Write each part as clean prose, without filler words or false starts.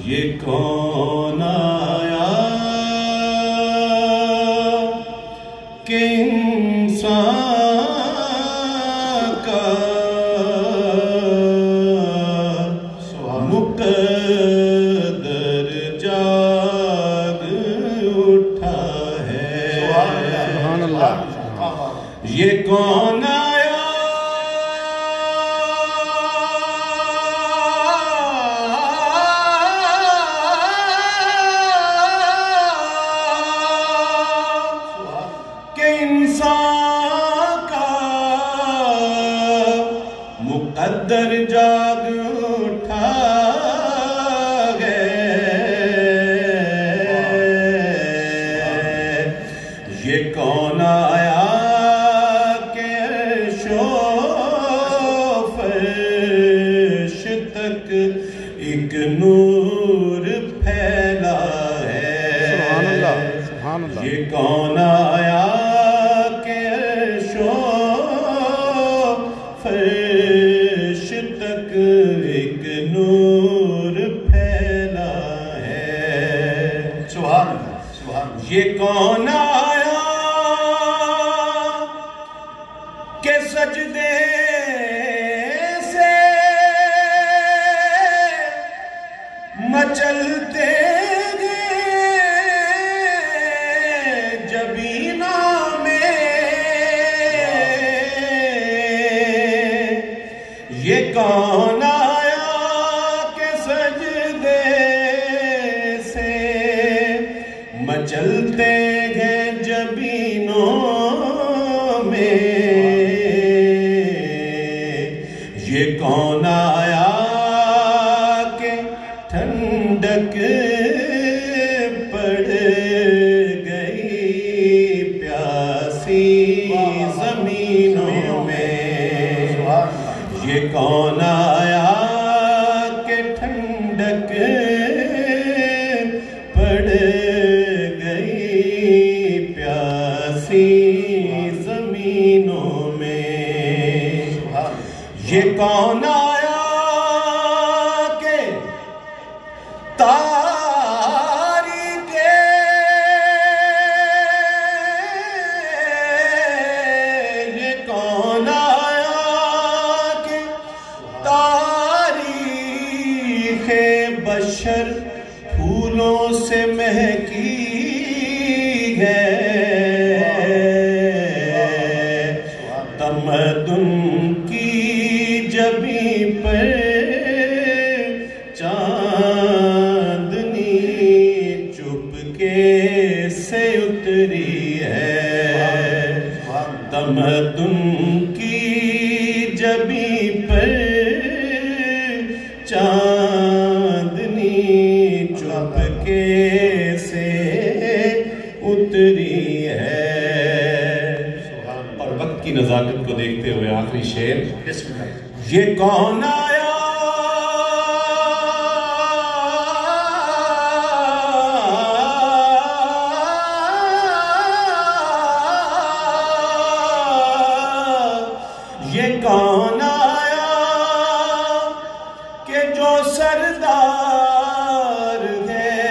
یہ کون آیا کہ انسان کا مقدر جاگ اٹھا ہے. سبحان اللہ. یہ کون آیا کہ انسان کا مقدر جاگ اٹھا ہے. یہ کون آیا کہ عرش و فرش تک ایک نور پھیلا ہے. سبحان اللہ. سبحان اللہ. یہ کون آیا کہ عرش و فرش تک ایک نور پھیلا ہے. سبحان اللہ. سبحان اللہ. یہ کون آیا کہ سجدے سے مچلتے جبینوں میں. یہ کون آیا کہ سجدے سے مچلتے ہیں جبینوں میں. یہ کون آیا کہ ٹھنڈک پڑ گئی پیاسی زمینوں میں. یہ کون آیا کہ ٹھنڈک پڑ گئی پیاسی زمینوں میں. یہ کون آیا کہ تاریک یہ کون آیا کہ تاریخ بشر پھولوں سے مہکی ہے. تمدن کی جبیں پر چاندنی چپکے سے اتری ہے. تمدن کی جبیں پر چاندنی چپکے سے اتری ہے. اور وقت کی نزاکت کو دیکھتے ہوئے آخری شعر. یہ کون آیا یہ کون آیا کہ جو سردار ہے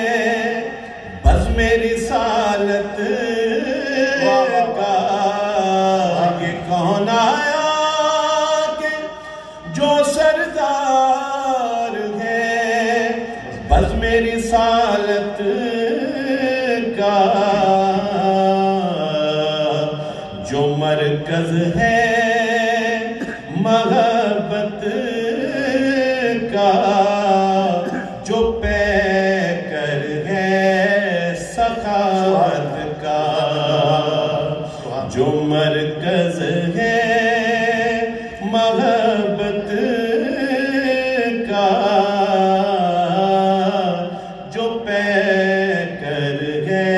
بزم رسالت کا. یہ کون آیا کہ جو سردار ہے بزم رسالت کا. جو مرکز ہے محبت کا. جو پیکر ہے سخاوت کا. جو مرکز ہے محبت کا. جو پیکر ہے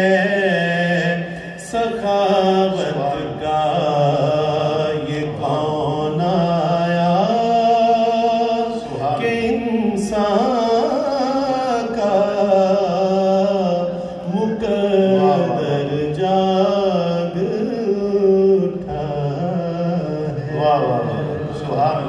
سخاوت کا. یہ کون آیا کہ انسان کا مقدر جاگ واہ واہ واہ سبحان اللہ